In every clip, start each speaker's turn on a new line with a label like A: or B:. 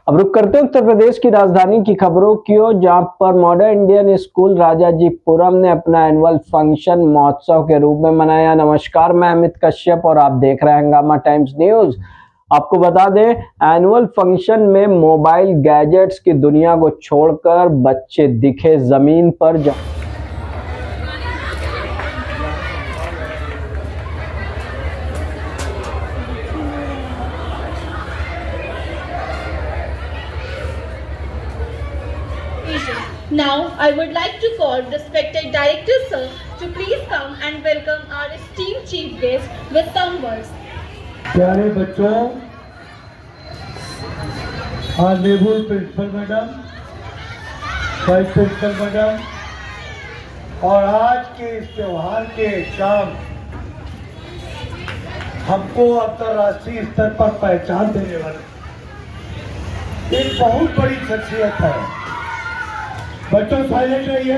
A: अब रुक करते हैं उत्तर प्रदेश की राजधानी की खबरों की ओर, जहां पर मॉडर्न इंडियन स्कूल राजाजीपुरम ने अपना एनुअल फंक्शन महोत्सव के रूप में मनाया। नमस्कार, मैं अमित कश्यप और आप देख रहे हैं हंगामा टाइम्स न्यूज। आपको बता दें, एनुअल फंक्शन में मोबाइल गैजेट्स की दुनिया को छोड़कर बच्चे दिखे जमीन पर।
B: Now, I would like to call respected director sir to please come and welcome our esteemed chief guest with some words.
C: प्यारे बच्चों, honourable principal madam, vice principal madam, और आज के इस त्योहार के शाम हमको अंतर्राष्ट्रीय स्तर पर पहचान देने वाले एक बहुत बड़ी शख्सियत है। बच्चों साइलेंट रहिए।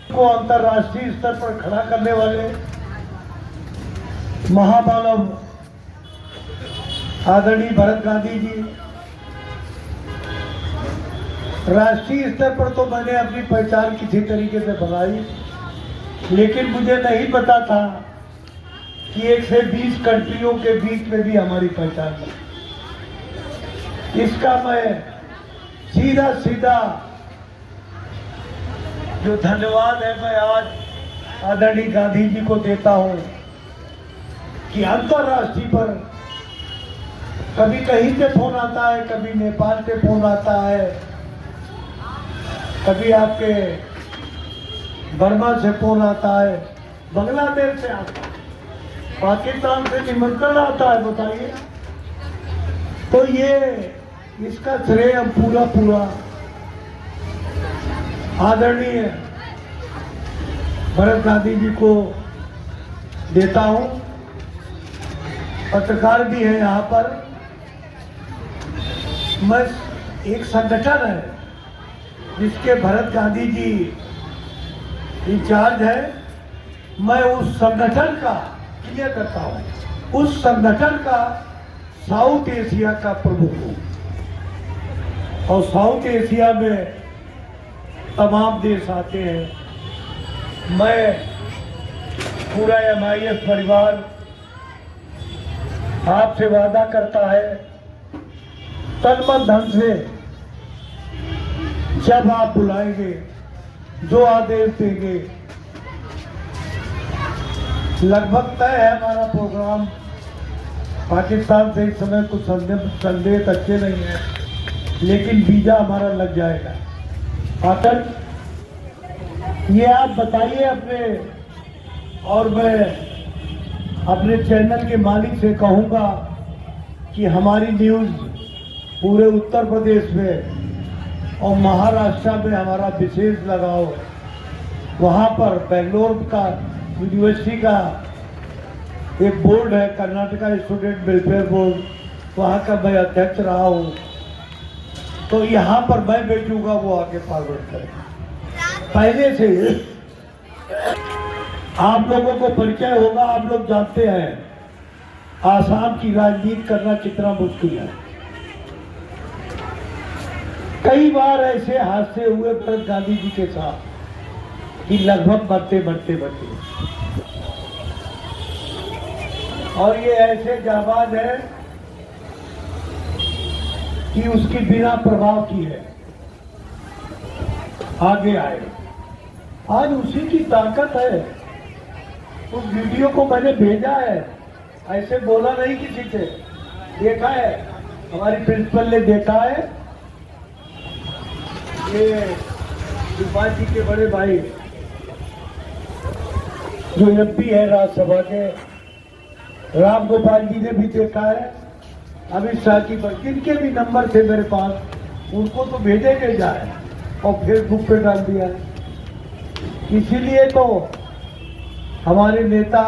C: को अंतर्राष्ट्रीय स्तर पर खड़ा करने वाले महामानव आदरणीय भरत गांधी जी, राष्ट्रीय स्तर पर तो मैंने अपनी पहचान किसी तरीके से बनाई, लेकिन मुझे नहीं पता था कि 120 कंट्रियों के बीच में भी हमारी पहचान है। इसका मैं सीधा सीधा जो धन्यवाद है मैं आज आदरणीय गांधी जी को देता हूं कि अंतर्राष्ट्रीय पर कभी कहीं से फोन आता है, कभी नेपाल से फोन आता है, कभी आपके बर्मा से फोन आता है, बांग्लादेश से आता है, पाकिस्तान से निमंत्रण आता है। बताइए, तो ये इसका श्रेय हम पूरा आदरणीय भरत गांधी जी को देता हूं। पत्रकार भी है यहाँ पर। मैं एक संगठन है जिसके भरत गांधी जी इंचार्ज है, मैं उस संगठन का क्लियर करता हूं, उस संगठन का साउथ एशिया का प्रमुख हूं। और साउथ एशिया में तमाम देश आते हैं। मैं पूरा MIS परिवार आपसे वादा करता है, तन मन धन से जब आप बुलाएंगे, जो आदेश देंगे, लगभग तय है हमारा प्रोग्राम। पाकिस्तान से इस समय कुछ संदेश अच्छे नहीं है, लेकिन वीजा हमारा लग जाएगा। आकर ये आप बताइए अपने, और मैं अपने चैनल के मालिक से कहूँगा कि हमारी न्यूज़ पूरे उत्तर प्रदेश में और महाराष्ट्र में हमारा विशेष लगाव। वहाँ पर बेंगलोर का यूनिवर्सिटी का एक बोर्ड है, कर्नाटका स्टूडेंट वेलफेयर बोर्ड, वहाँ का मैं अध्यक्ष रहा हूँ। तो यहाँ पर मैं भेजूंगा, वो आगे फॉरवर्ड करें। पहले से आप लोगों को परिचय होगा, आप लोग जानते हैं आसाम की राजनीति करना कितना मुश्किल है। कई बार ऐसे हादसे हुए भरत गांधी जी के साथ कि लगभग बढ़ते और ये ऐसे जाबाज है कि उसकी बिना प्रभाव की है आगे आए। आज उसी की ताकत है। उस वीडियो को मैंने भेजा है, ऐसे बोला नहीं किसी से, देखा है, हमारी प्रिंसिपल ने देखा है। ये त्रिपाठी जी के बड़े भाई जो MP है राज्यसभा के, राम गोपाल जी ने भी देखा है। अमित शाह की जिनके भी नंबर थे मेरे पास, उनको तो भेजे के जाए और फेसबुक पे डाल दिया। इसीलिए तो हमारे नेता,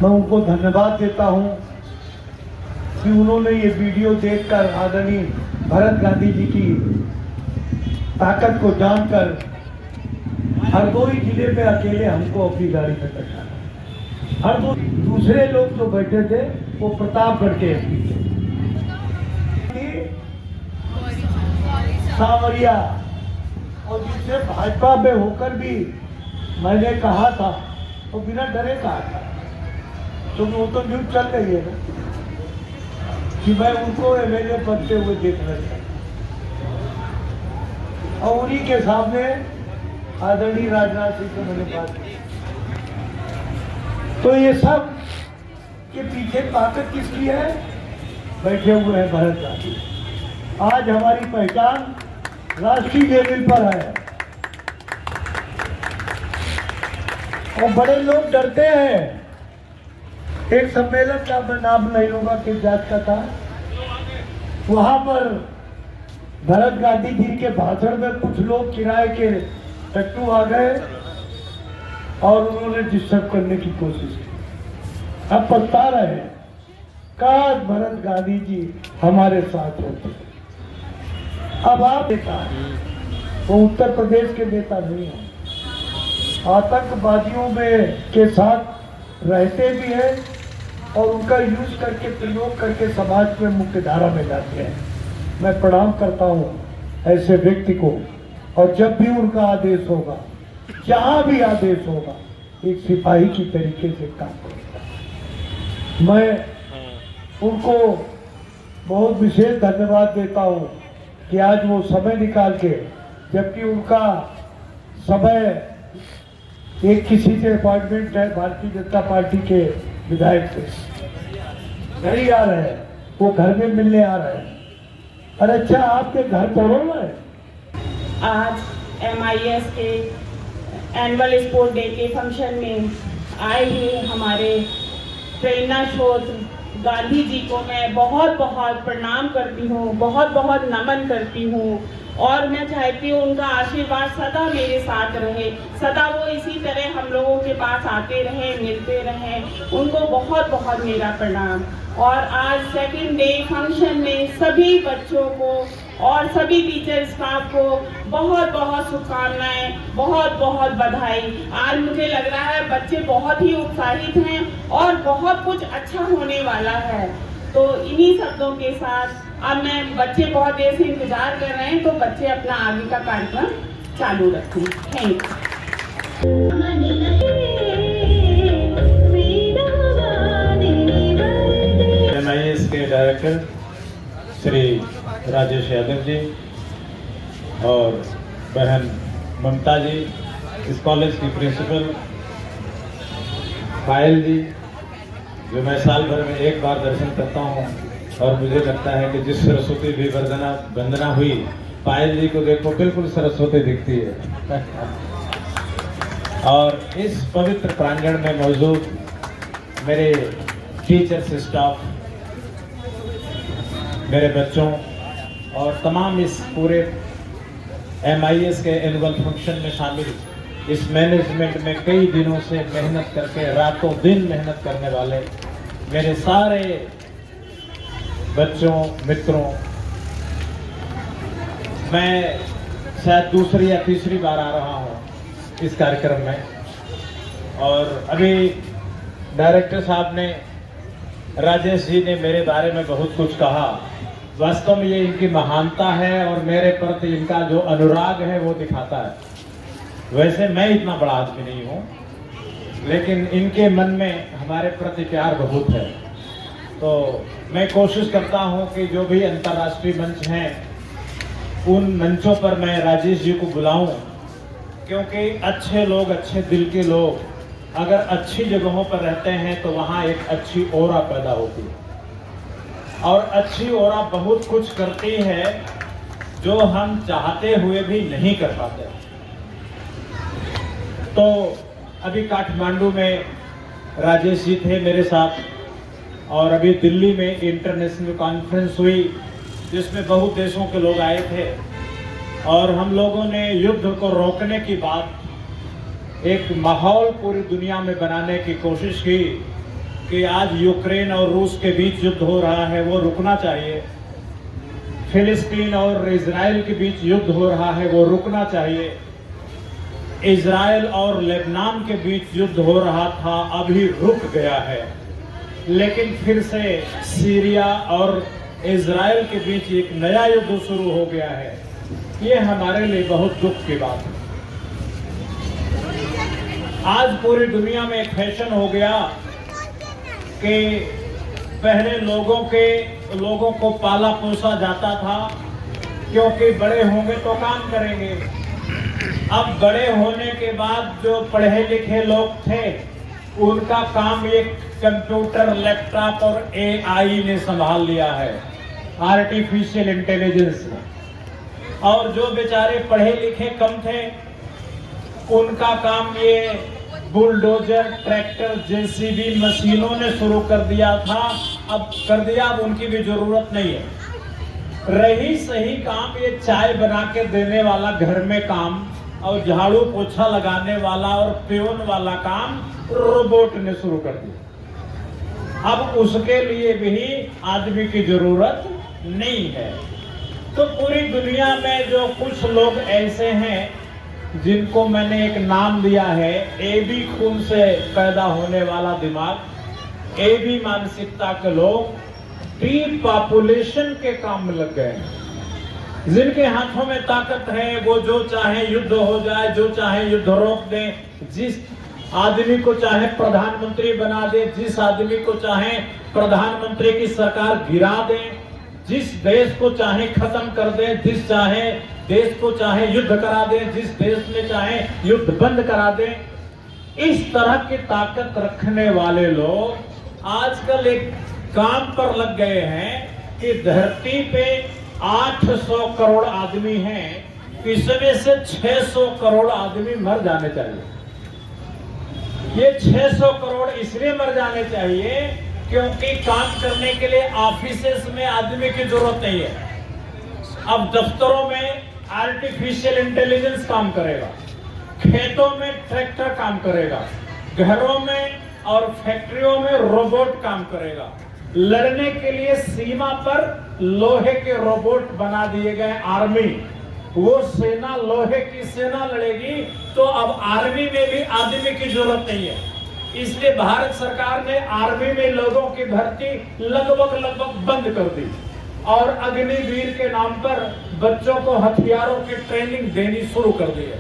C: मैं उनको धन्यवाद देता हूं कि उन्होंने ये वीडियो देखकर आदरणीय भरत गांधी जी की ताकत को जानकर हरदोई जिले में अकेले हमको अपनी गाड़ी में बैठा। हर दूसरे लोग जो बैठे थे वो प्रतापगढ़ के MP थे। सांवरिया, और जिससे भाजपा में होकर भी मैंने कहा था, वो बिना डरे कहा था, तो वो तो न्यूज चल रही है ना कि मैं उनको एमएलए बनते हुए देखना चाहता, और उन्हीं के सामने आदरणीय राजनाथ सिंह से मैंने बात की। तो ये सब के पीछे ताकत किसकी है? बैठे हुए हैं भरत गांधी। आज हमारी पहचान राष्ट्रीय लेवल पर है, और बड़े लोग डरते हैं। एक सम्मेलन का मैं नाम नहीं लूंगा किस जात का था, वहां पर भरत गांधी जी के भाषण में कुछ लोग किराए के टट्टू आ गए और उन्होंने डिस्टर्ब करने की कोशिश की। अब पछता रहे हैं, काश भरत गांधी जी हमारे साथ होते। अब आप नेता हैं, वो उत्तर प्रदेश के नेता नहीं हैं, आतंकवादियों में के साथ रहते भी हैं और उनका यूज करके प्रयोग करके समाज में मुख्य धारा में जाते हैं। मैं प्रणाम करता हूं ऐसे व्यक्ति को, और जब भी उनका आदेश होगा, जहां भी आदेश होगा, एक सिपाही की तरीके से काम करेगा। मैं उनको बहुत विशेष धन्यवाद देता हूं कि आज वो समय निकाल के, जबकि उनका समय एक किसी से अपॉइंटमेंट है, भारतीय जनता पार्टी के विधायक से घर ही आ रहे हैं, वो घर में मिलने आ रहे हैं। अरे अच्छा, आपके घर पड़ोस है?
D: आज MIS के एनुअल स्पोर्ट डे के फंक्शन में आए हुए हमारे प्रेरणा स्रोत गांधी जी को मैं बहुत बहुत प्रणाम करती हूँ, बहुत बहुत नमन करती हूँ, और मैं चाहती हूँ उनका आशीर्वाद सदा मेरे साथ रहे, सदा वो इसी तरह हम लोगों के पास आते रहे, मिलते रहे। उनको बहुत बहुत मेरा प्रणाम। और आज सेकंड डे फंक्शन में सभी बच्चों को और सभी टीचर स्टाफ को बहुत बहुत शुभकामनाएं, बहुत बहुत बधाई। आज मुझे लग रहा है बच्चे बहुत ही उत्साहित हैं और बहुत कुछ अच्छा होने वाला है। तो इन्हीं शब्दों के साथ अब मैं, बच्चे बहुत देर से इंतजार कर रहे हैं, तो बच्चे अपना आगे का कार्यक्रम चालू रखें। थैंक
E: MIS के डायरेक्टर श्री राजेश यादव जी और बहन ममता जी, इस कॉलेज की प्रिंसिपल पायल जी, जो मैं साल भर में एक बार दर्शन करता हूँ, और मुझे लगता है कि जिस सरस्वती भी वंदना हुई, पायल जी को देखो बिल्कुल सरस्वती दिखती है। और इस पवित्र प्रांगण में मौजूद मेरे टीचर्स स्टाफ, मेरे बच्चों और तमाम इस पूरे MIS के एनुअल फंक्शन में शामिल इस मैनेजमेंट में कई दिनों से मेहनत करके, रातों दिन मेहनत करने वाले मेरे सारे बच्चों, मित्रों, मैं शायद दूसरी या तीसरी बार आ रहा हूँ इस कार्यक्रम में। और अभी डायरेक्टर साहब ने, राजेश जी ने मेरे बारे में बहुत कुछ कहा। वास्तव में ये इनकी महानता है और मेरे प्रति इनका जो अनुराग है वो दिखाता है। वैसे मैं इतना बड़ा आदमी नहीं हूँ, लेकिन इनके मन में हमारे प्रति प्यार बहुत है। तो मैं कोशिश करता हूँ कि जो भी अंतर्राष्ट्रीय मंच हैं, उन मंचों पर मैं राजेश जी को बुलाऊं, क्योंकि अच्छे लोग, अच्छे दिल के लोग अगर अच्छी जगहों पर रहते हैं तो वहाँ एक अच्छी ऑरा पैदा होती है, और अच्छी ऑरा बहुत कुछ करती है जो हम चाहते हुए भी नहीं कर पाते। तो अभी काठमांडू में राजेश जी थे मेरे साथ, और अभी दिल्ली में इंटरनेशनल कॉन्फ्रेंस हुई जिसमें बहुत देशों के लोग आए थे, और हम लोगों ने युद्ध को रोकने की बात, एक माहौल पूरी दुनिया में बनाने की कोशिश की कि आज यूक्रेन और रूस के बीच युद्ध हो रहा है, वो रुकना चाहिए। फिलिस्तीन और इजराइल के बीच युद्ध हो रहा है, वो रुकना चाहिए। इजराइल और लेबनान के बीच युद्ध हो रहा था, अभी रुक गया है, लेकिन फिर से सीरिया और इजराइल के बीच एक नया युद्ध शुरू हो गया है। ये हमारे लिए बहुत दुख की बात है। आज पूरी दुनिया में एक फैशन हो गया कि पहले लोगों को पाला पोसा जाता था क्योंकि बड़े होंगे तो काम करेंगे। अब बड़े होने के बाद जो पढ़े लिखे लोग थे उनका काम ये कंप्यूटर, लैपटॉप और एआई ने संभाल लिया है, आर्टिफिशियल इंटेलिजेंस ने। और जो बेचारे पढ़े लिखे कम थे उनका काम ये बुलडोजर, ट्रैक्टर, जेसीबी मशीनों ने शुरू कर दिया था, अब उनकी भी जरूरत नहीं है। रही सही काम ये चाय बना के देने वाला घर में काम और झाड़ू पोछा लगाने वाला और पेवन वाला काम रोबोट ने शुरू कर दिया। अब उसके लिए भी आदमी की जरूरत नहीं है। तो पूरी दुनिया में जो कुछ लोग ऐसे हैं जिनको मैंने एक नाम दिया है, एबी खून से पैदा होने वाला दिमाग, एबी मानसिकता के लोग डी पॉपुलेशन के काम में लग गए हैं। जिनके हाथों में ताकत है वो जो चाहे युद्ध हो जाए, जो चाहे युद्ध रोक दे, जिस आदमी को चाहे प्रधानमंत्री बना दे, जिस आदमी को चाहे प्रधानमंत्री की सरकार गिरा दे, जिस देश को चाहे खत्म कर दे, जिस चाहे देश को चाहे युद्ध करा दे, जिस देश में चाहे युद्ध बंद करा दे। इस तरह की ताकत रखने वाले लोग आजकल एक काम पर लग गए हैं कि धरती पे 800 करोड़ आदमी हैं, इसमें से 600 करोड़ आदमी मर जाने चाहिए। ये 600 करोड़ इसलिए मर जाने चाहिए क्योंकि काम करने के लिए ऑफिसेस में आदमी की जरूरत नहीं है। अब दफ्तरों में आर्टिफिशियल इंटेलिजेंस काम करेगा, खेतों में ट्रैक्टर काम करेगा, घरों में और फैक्ट्रियों में रोबोट काम करेगा। लड़ने के लिए सीमा पर लोहे के रोबोट बना दिए गए आर्मी, वो सेना लोहे की सेना लड़ेगी। तो अब आर्मी में भी आदमी की जरूरत नहीं है। इसलिए भारत सरकार ने आर्मी में लोगों की भर्ती लगभग बंद कर दी और अग्निवीर के नाम पर बच्चों को हथियारों की ट्रेनिंग देनी शुरू कर दी है।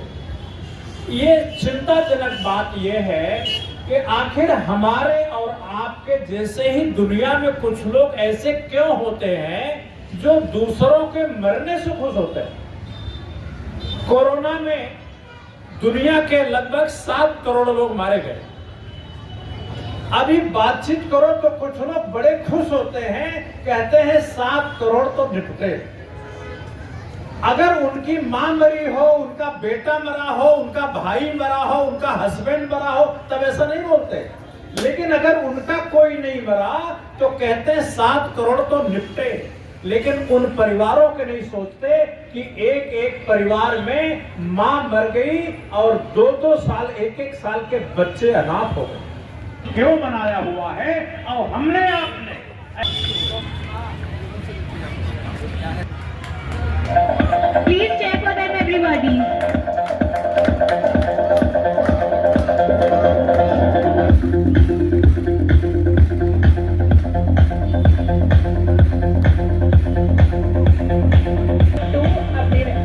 E: ये चिंताजनक बात यह है कि आखिर हमारे और आपके जैसे ही दुनिया में कुछ लोग ऐसे क्यों होते हैं जो दूसरों के मरने से खुश होते हैं। कोरोना में दुनिया के लगभग 7 करोड़ लोग मारे गए। अभी बातचीत करो तो कुछ लोग बड़े खुश होते हैं, कहते हैं 7 करोड़ तो निपटे। अगर उनकी मां मरी हो, उनका बेटा मरा हो, उनका भाई मरा हो, उनका हस्बैंड मरा हो, तब ऐसा नहीं बोलते। लेकिन अगर उनका कोई नहीं मरा तो कहते हैं 7 करोड़ तो निपटे। लेकिन उन परिवारों के नहीं सोचते कि एक एक परिवार में मां मर गई और 2-2 साल, 1-1 साल के बच्चे अनाथ हो गए। क्यों बनाया हुआ है और हमने आपने
B: Please check for them, everybody.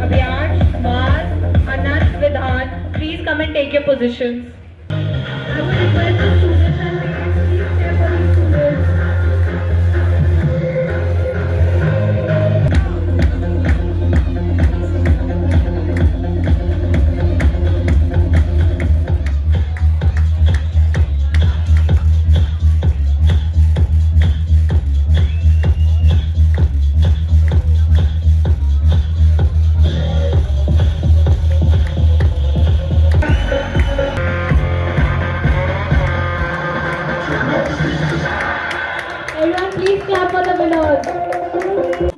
B: Abhiyarsh, Mars, Anant, Vidhan, please come and take your positions. I would request the students and parents, please check for these students.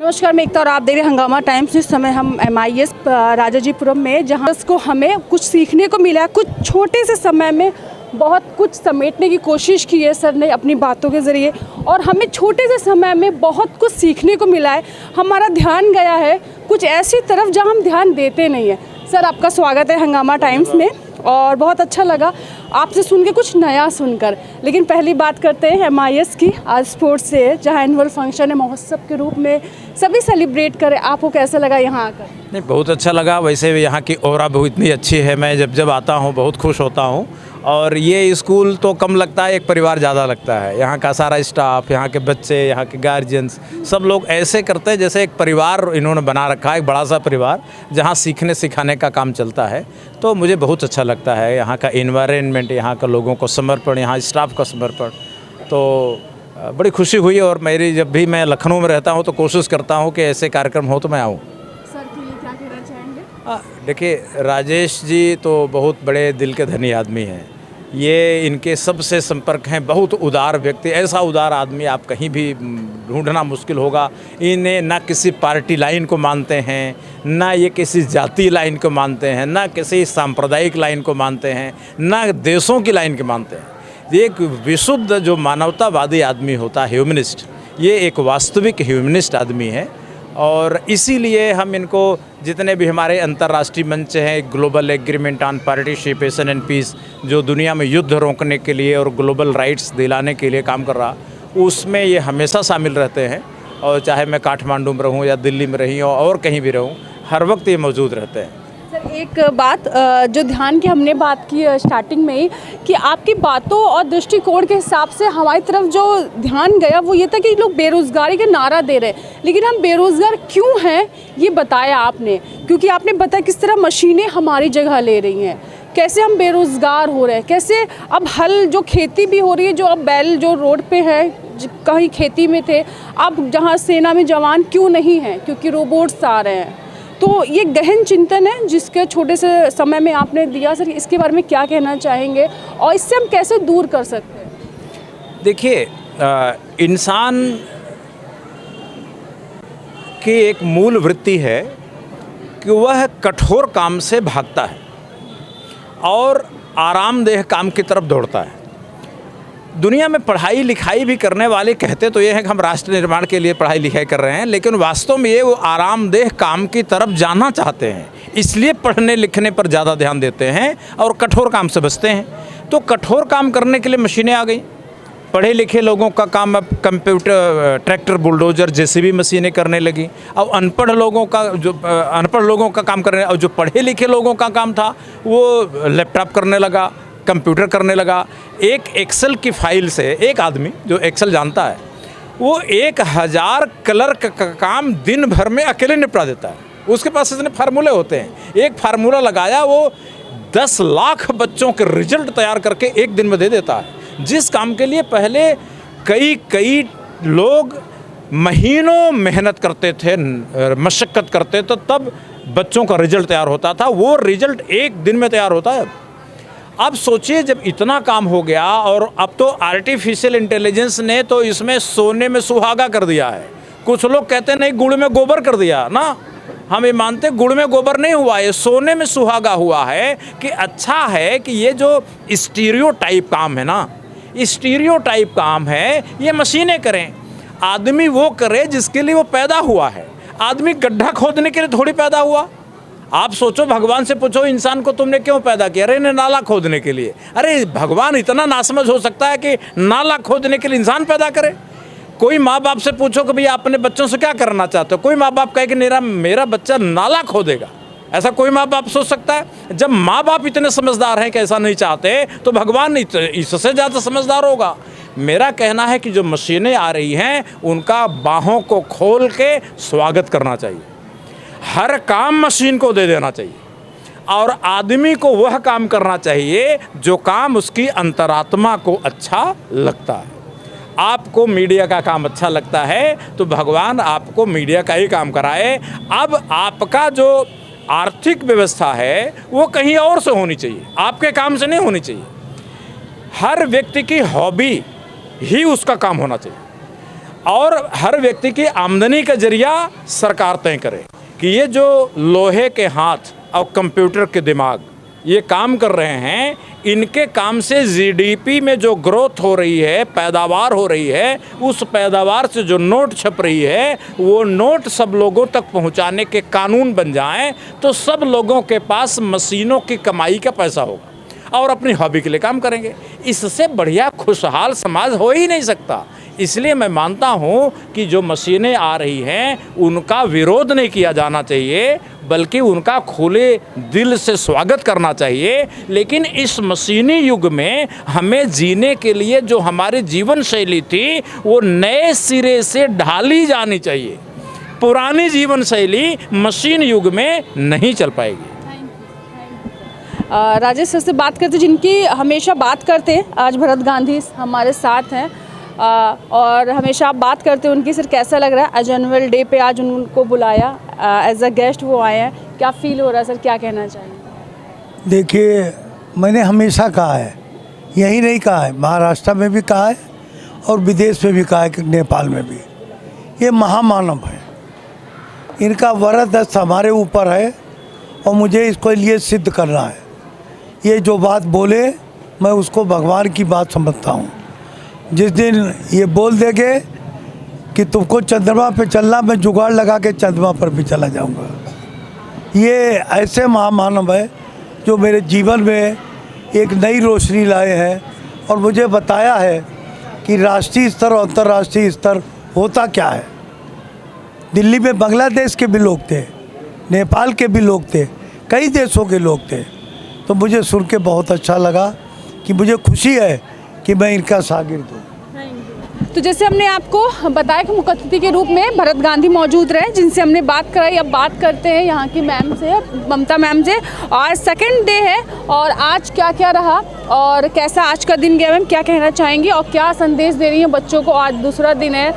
F: नमस्कार, मैं एकता और आप देख रहे हैं हंगामा टाइम्स। इस समय हम MIS राजाजीपुरम में, जहां को हमें कुछ सीखने को मिला है। कुछ छोटे से समय में बहुत कुछ समेटने की कोशिश की है सर ने अपनी बातों के ज़रिए, और हमें छोटे से समय में बहुत कुछ सीखने को मिला है। हमारा ध्यान गया है कुछ ऐसी तरफ जहां हम ध्यान देते नहीं हैं। सर, आपका स्वागत है हंगामा टाइम्स में। और बहुत अच्छा लगा आपसे सुन के, कुछ नया सुनकर। लेकिन पहली बात करते हैं MIS की, आज स्पोर्ट्स से जहाँ एनुअल फंक्शन है महोत्सव के रूप में सभी सेलिब्रेट करें, आपको कैसा लगा यहाँ आकर?
E: नहीं, बहुत अच्छा लगा। वैसे भी यहाँ की ऑरा बहुत इतनी अच्छी है, मैं जब आता हूँ बहुत खुश होता हूँ। और ये स्कूल तो कम लगता है, एक परिवार ज़्यादा लगता है। यहाँ का सारा स्टाफ, यहाँ के बच्चे, यहाँ के गार्जियंस, सब लोग ऐसे करते हैं जैसे एक परिवार इन्होंने बना रखा है, एक बड़ा सा परिवार जहाँ सीखने सिखाने का काम चलता है। तो मुझे बहुत अच्छा लगता है यहाँ का एनवायरनमेंट, यहाँ का लोगों को समर्पण, यहाँ स्टाफ का समर्पण। तो बड़ी खुशी हुई। और मेरी जब भी मैं लखनऊ में रहता हूँ तो कोशिश करता हूँ कि ऐसे कार्यक्रम हो तो मैं आऊँ।
F: सर के लिए क्या कहना चाहेंगे?
E: देखिए, राजेश जी तो बहुत बड़े दिल के धनी आदमी हैं। ये इनके सबसे संपर्क हैं, बहुत उदार व्यक्ति, ऐसा उदार आदमी आप कहीं भी ढूंढना मुश्किल होगा। इन्हें ना किसी पार्टी लाइन को मानते हैं, ना ये किसी जाति लाइन को मानते हैं, ना किसी सांप्रदायिक लाइन को मानते हैं, ना देशों की लाइन को मानते हैं। ये एक विशुद्ध जो मानवतावादी आदमी होता है, ह्यूमनिस्ट, ये एक वास्तविक ह्यूमनिस्ट आदमी है। और इसीलिए हम इनको जितने भी हमारे अंतर्राष्ट्रीय मंच हैं, global agreement on participation and peace, जो दुनिया में युद्ध रोकने के लिए और ग्लोबल राइट्स दिलाने के लिए काम कर रहा, उसमें ये हमेशा शामिल रहते हैं। और चाहे मैं काठमांडू में रहूं या दिल्ली में रही हूँ और कहीं भी रहूं, हर वक्त ये मौजूद रहते हैं।
F: सर एक बात जो ध्यान की हमने बात की स्टार्टिंग में ही, कि आपकी बातों और दृष्टिकोण के हिसाब से हमारी तरफ जो ध्यान गया वो ये था कि लोग बेरोज़गारी का नारा दे रहे हैं, लेकिन हम बेरोज़गार क्यों हैं ये बताया आपने। क्योंकि आपने बताया किस तरह मशीनें हमारी जगह ले रही हैं, कैसे हम बेरोज़गार हो रहे हैं, कैसे अब हल जो खेती भी हो रही है, जो अब बैल जो रोड पे है, कहीं खेती में थे, अब जहाँ सेना में जवान क्यों नहीं हैं, क्योंकि रोबोट्स आ रहे हैं। तो ये गहन चिंतन है जिसके छोटे से समय में आपने दिया। सर इसके बारे में क्या कहना चाहेंगे और इससे हम कैसे दूर कर सकते हैं?
E: देखिए, इंसान की एक मूल वृत्ति है कि वह कठोर काम से भागता है और आरामदेह काम की तरफ दौड़ता है। दुनिया में पढ़ाई लिखाई भी करने वाले कहते तो ये हैं कि हम राष्ट्र निर्माण के लिए पढ़ाई लिखाई कर रहे हैं, लेकिन वास्तव में ये वो आरामदेह काम की तरफ जाना चाहते हैं, इसलिए पढ़ने लिखने पर ज़्यादा ध्यान देते हैं और कठोर काम से बचते हैं। तो कठोर काम करने के लिए मशीनें आ गई। पढ़े लिखे लोगों का काम अब कंप्यूटर, ट्रैक्टर, बुलडोजर, JCB मशीनें करने लगी। अब अनपढ़ लोगों का काम करने, और जो पढ़े लिखे लोगों का काम था वो लैपटॉप करने लगा, कंप्यूटर करने लगा। एक एक्सेल की फाइल से एक आदमी जो एक्सेल जानता है वो 1000 क्लर्क का काम दिन भर में अकेले निपटा देता है। उसके पास इतने फार्मूले होते हैं, एक फार्मूला लगाया वो 10 लाख बच्चों के रिजल्ट तैयार करके एक दिन में दे देता है। जिस काम के लिए पहले कई लोग महीनों मेहनत करते थे, मशक्क़त करते थे, तब बच्चों का रिजल्ट तैयार होता था, वो रिजल्ट एक दिन में तैयार होता है। अब सोचिए, जब इतना काम हो गया और अब तो आर्टिफिशियल इंटेलिजेंस ने तो इसमें सोने में सुहागा कर दिया है। कुछ लोग कहते नहीं गुड़ में गोबर कर दिया ना, हम ये मानते गुड़ में गोबर नहीं हुआ, ये सोने में सुहागा हुआ है। कि अच्छा है कि ये जो स्टीरियोटाइप काम है ना, स्टीरियोटाइप काम है, ये मशीनें करें। आदमी वो करे जिसके लिए वो पैदा हुआ है। आदमी गड्ढा खोदने के लिए थोड़ी पैदा हुआ। आप सोचो, भगवान से पूछो इंसान को तुमने क्यों पैदा किया? अरे इन्हें नाला खोदने के लिए। अरे भगवान इतना नासमझ हो सकता है कि नाला खोदने के लिए इंसान पैदा करे? कोई माँ बाप से पूछो कि भैया अपने बच्चों से क्या करना चाहते हो, कोई माँ बाप कहे कि मेरा बच्चा नाला खोदेगा। ऐसा कोई माँ बाप सोच सकता है? जब माँ बाप इतने समझदार हैं कि ऐसा नहीं चाहते, तो भगवान इससे ज़्यादा समझदार होगा। मेरा कहना है कि जो मशीनें आ रही हैं उनका बाहों को खोल के स्वागत करना चाहिए। हर काम मशीन को दे देना चाहिए और आदमी को वह काम करना चाहिए जो काम उसकी अंतरात्मा को अच्छा लगता है। आपको मीडिया का काम अच्छा लगता है तो भगवान आपको मीडिया का ही काम कराए। अब आपका जो आर्थिक व्यवस्था है वो कहीं और से होनी चाहिए, आपके काम से नहीं होनी चाहिए। हर व्यक्ति की हॉबी ही उसका काम होना चाहिए और हर व्यक्ति की आमदनी का जरिया सरकार तय करे कि ये जो लोहे के हाथ और कंप्यूटर के दिमाग ये काम कर रहे हैं,
G: इनके काम से जीडीपी में जो ग्रोथ हो रही है, पैदावार हो रही है, उस पैदावार से जो नोट छप रही है वो नोट सब लोगों तक पहुंचाने के कानून बन जाएं तो सब लोगों के पास मशीनों की कमाई का पैसा होगा और अपनी हॉबी के लिए काम करेंगे। इससे बढ़िया खुशहाल समाज हो ही नहीं सकता। इसलिए मैं मानता हूं कि जो मशीनें आ रही हैं उनका विरोध नहीं किया जाना चाहिए, बल्कि उनका खुले दिल से स्वागत करना चाहिए। लेकिन इस मशीनी युग में हमें जीने के लिए जो हमारी जीवन शैली थी वो नए सिरे से ढाली जानी चाहिए। पुरानी जीवन शैली मशीन युग में नहीं चल पाएगी।
F: राजेश सर से बात करते जिनकी हमेशा बात करते हैं, आज भरत गांधी हमारे साथ हैं और हमेशा आप बात करते हैं उनकी। सर कैसा लग रहा है आज एनुअल डे पे आज उनको बुलाया, एज अ गेस्ट वो आए हैं, क्या फील हो रहा है सर, क्या कहना चाहिए?
C: देखिए, मैंने हमेशा कहा है, यही नहीं कहा है, महाराष्ट्र में भी कहा है और विदेश में भी कहा है, नेपाल में भी, ये महामानव है, इनका वरदस्त हमारे ऊपर है और मुझे इसको लिए सिद्ध करना है। ये जो बात बोले मैं उसको भगवान की बात समझता हूँ। जिस दिन ये बोल देंगे कि तुमको चंद्रमा पे चलना, मैं जुगाड़ लगा के चंद्रमा पर भी चला जाऊँगा। ये ऐसे महामानव है जो मेरे जीवन में एक नई रोशनी लाए हैं और मुझे बताया है कि राष्ट्रीय स्तर और अंतर्राष्ट्रीय स्तर होता क्या है। दिल्ली में बांग्लादेश के भी लोग थे, नेपाल के भी लोग थे, कई देशों के लोग थे। तो मुझे सुन के बहुत अच्छा लगा कि मुझे खुशी है कि मैं इनका शागिर्द हूँ।
F: तो जैसे हमने आपको बताया कि मुख्य अतिथि के रूप में भरत गांधी मौजूद रहे, जिनसे हमने बात कराई। अब बात करते हैं यहाँ की मैम से, ममता मैम से। और सेकंड डे है और आज क्या क्या रहा और कैसा आज का दिन गया, मैम क्या कहना चाहेंगी और क्या संदेश दे रही हैं बच्चों को? आज दूसरा दिन है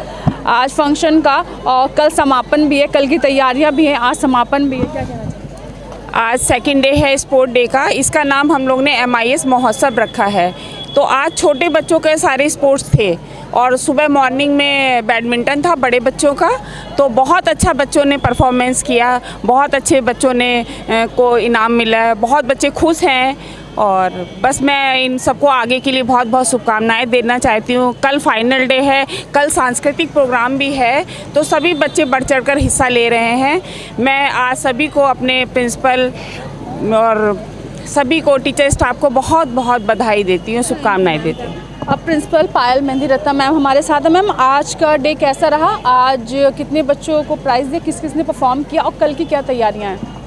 F: आज फंक्शन का और कल समापन भी है, कल की तैयारियाँ भी हैं, आज समापन भी है, क्या कहना चाहिए?
D: आज सेकंड डे है स्पोर्ट डे का। इसका नाम हम लोग ने MIS महोत्सव रखा है। तो आज छोटे बच्चों के सारे स्पोर्ट्स थे और सुबह मॉर्निंग में बैडमिंटन था बड़े बच्चों का। तो बहुत अच्छा बच्चों ने परफॉर्मेंस किया, बहुत अच्छे बच्चों ने को इनाम मिला है, बहुत बच्चे खुश हैं। और बस मैं इन सबको आगे के लिए बहुत बहुत शुभकामनाएं देना चाहती हूँ। कल फाइनल डे है, कल सांस्कृतिक प्रोग्राम भी है, तो सभी बच्चे बढ़ चढ़ कर हिस्सा ले रहे हैं। मैं आज सभी को, अपने प्रिंसिपल और सभी को, टीचर स्टाफ को बहुत बहुत बधाई देती हूँ, शुभकामनाएं देती हूँ।
F: अब प्रिंसिपल पायल मेहंदी रत्ना मैम हमारे साथ है। मैम आज का डे कैसा रहा? आज कितने बच्चों को प्राइज़ दिए, किस किस ने परफॉर्म किया और कल की क्या तैयारियाँ हैं?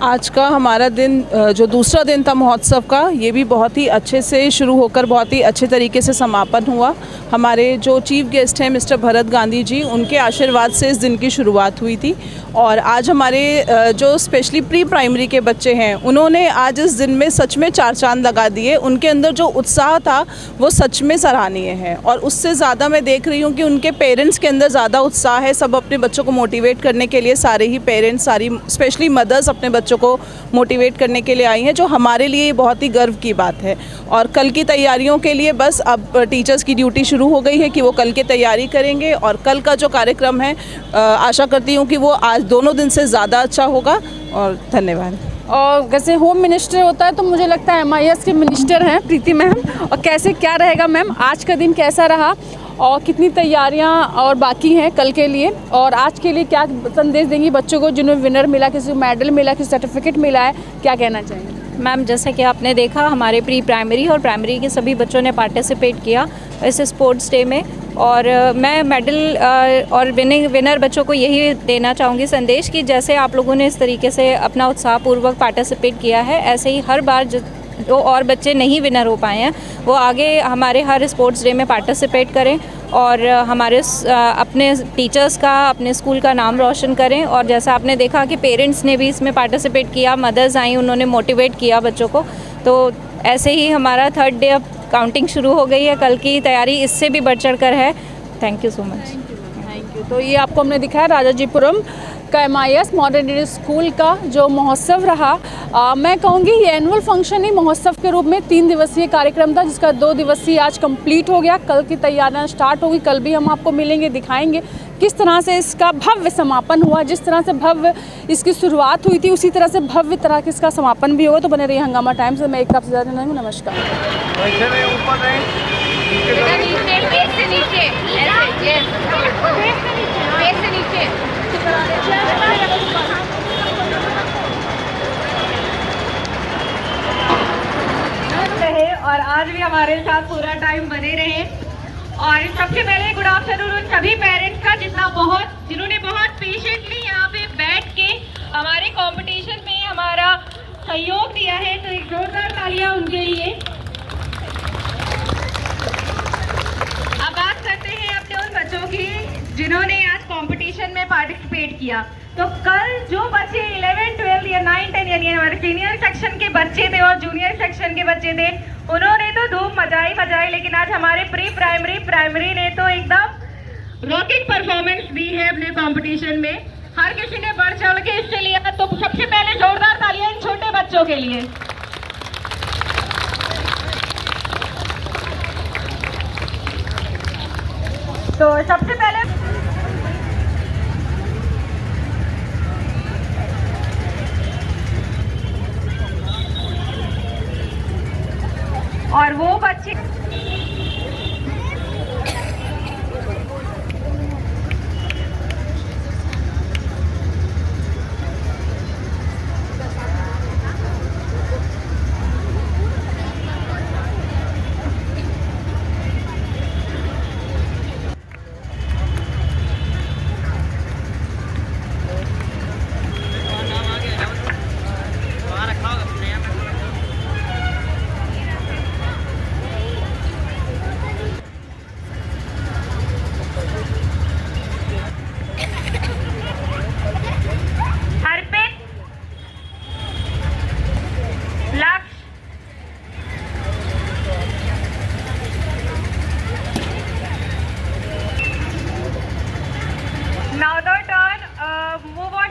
H: आज का हमारा दिन, जो दूसरा दिन था महोत्सव का, ये भी बहुत ही अच्छे से शुरू होकर बहुत ही अच्छे तरीके से समापन हुआ। हमारे जो चीफ गेस्ट हैं मिस्टर भरत गांधी जी, उनके आशीर्वाद से इस दिन की शुरुआत हुई थी। और आज हमारे जो स्पेशली प्री प्राइमरी के बच्चे हैं, उन्होंने आज इस दिन में सच में चार चांद लगा दिए। उनके अंदर जो उत्साह था वो सच में सराहनीय है। और उससे ज़्यादा मैं देख रही हूँ कि उनके पेरेंट्स के अंदर ज़्यादा उत्साह है। सब अपने बच्चों को मोटिवेट करने के लिए, सारे ही पेरेंट्स, सारी स्पेशली मदर्स अपने बच्चों को मोटिवेट करने के लिए आई हैं, जो हमारे लिए बहुत ही गर्व की बात है। और कल की तैयारियों के लिए बस अब टीचर्स की ड्यूटी शुरू हो गई है कि वो कल की तैयारी करेंगे। और कल का जो कार्यक्रम है, आशा करती हूँ कि वो आज दोनों दिन से ज़्यादा अच्छा होगा। और धन्यवाद।
F: और जैसे होम मिनिस्टर होता है तो मुझे लगता है MIS के मिनिस्टर हैं प्रीति मैम। और कैसे क्या रहेगा मैम, आज का दिन कैसा रहा और कितनी तैयारियां और बाकी हैं कल के लिए, और आज के लिए क्या संदेश देंगी बच्चों को जिन्हें विनर मिला, किसी को मेडल मिला, किसी सर्टिफिकेट मिला है, क्या कहना चाहेंगे?
I: मैम जैसे कि आपने देखा, हमारे प्री प्राइमरी और प्राइमरी के सभी बच्चों ने पार्टिसिपेट किया इस स्पोर्ट्स डे में। और मैं मेडल और विनर बच्चों को यही देना चाहूँगी संदेश कि जैसे आप लोगों ने इस तरीके से अपना उत्साहपूर्वक पार्टिसिपेट किया है, ऐसे ही हर बार जो और बच्चे नहीं विनर हो पाए हैं वो आगे हमारे हर स्पोर्ट्स डे में पार्टिसिपेट करें और हमारे अपने टीचर्स का, अपने स्कूल का नाम रोशन करें। और जैसा आपने देखा कि पेरेंट्स ने भी इसमें पार्टिसिपेट किया, मदर्स आई, उन्होंने मोटिवेट किया बच्चों को। तो ऐसे ही हमारा थर्ड डे अब काउंटिंग शुरू हो गई है, कल की तैयारी इससे भी बढ़ चढ़ कर है। Thank you so much.
F: Thank you. तो ये आपको हमने दिखाया राजाजीपुरम का MIS मॉडर्न इंडियन स्कूल का जो महोत्सव रहा, मैं कहूँगी ये एनुअल फंक्शन ही महोत्सव के रूप में 3 दिवसीय कार्यक्रम था, जिसका 2 दिवसीय आज कंप्लीट हो गया। कल की तैयारियां स्टार्ट होगी, कल भी हम आपको मिलेंगे, दिखाएंगे किस तरह से इसका भव्य समापन हुआ। जिस तरह से भव्य इसकी शुरुआत हुई थी, उसी तरह से भव्य तरह के इसका समापन भी होगा। तो बने रहिए हंगामा टाइम्स से। मैं एक तरफ से ज़्यादा नहीं हूँ। नमस्कार।
B: रहे और आज भी हमारे साथ पूरा टाइम बने रहे। और सबसे पहले गुड आफ्टरनून उन सभी पेरेंट्स का जिन्होंने बहुत पेशेंटली यहाँ पे बैठ के हमारे कंपटीशन में हमारा सहयोग दिया है। तो एक जोरदार तालियां उनके लिए। अब बात करते हैं अपने उन बच्चों की जिन्होंने आज कंपटीशन में पार्टिसिपेट किया। तो कल जो बच्चे 11, 12 या 9, 10 यानी हमारे सीनियर सेक्शन के बच्चे थे और जूनियर सेक्शन के बच्चे थे, उन्होंने तो धूम मचाई। लेकिन आज हमारे प्री प्राइमरी ने तो एकदम रॉकेट परफॉर्मेंस दी है अपने कंपटीशन में। हर किसी ने बढ़ चढ़ के हिस्से लिया। तो सबसे पहले जोरदार तालियां इन छोटे बच्चों के लिए। तो सबसे पहले और वो बच्चे now the turn move on.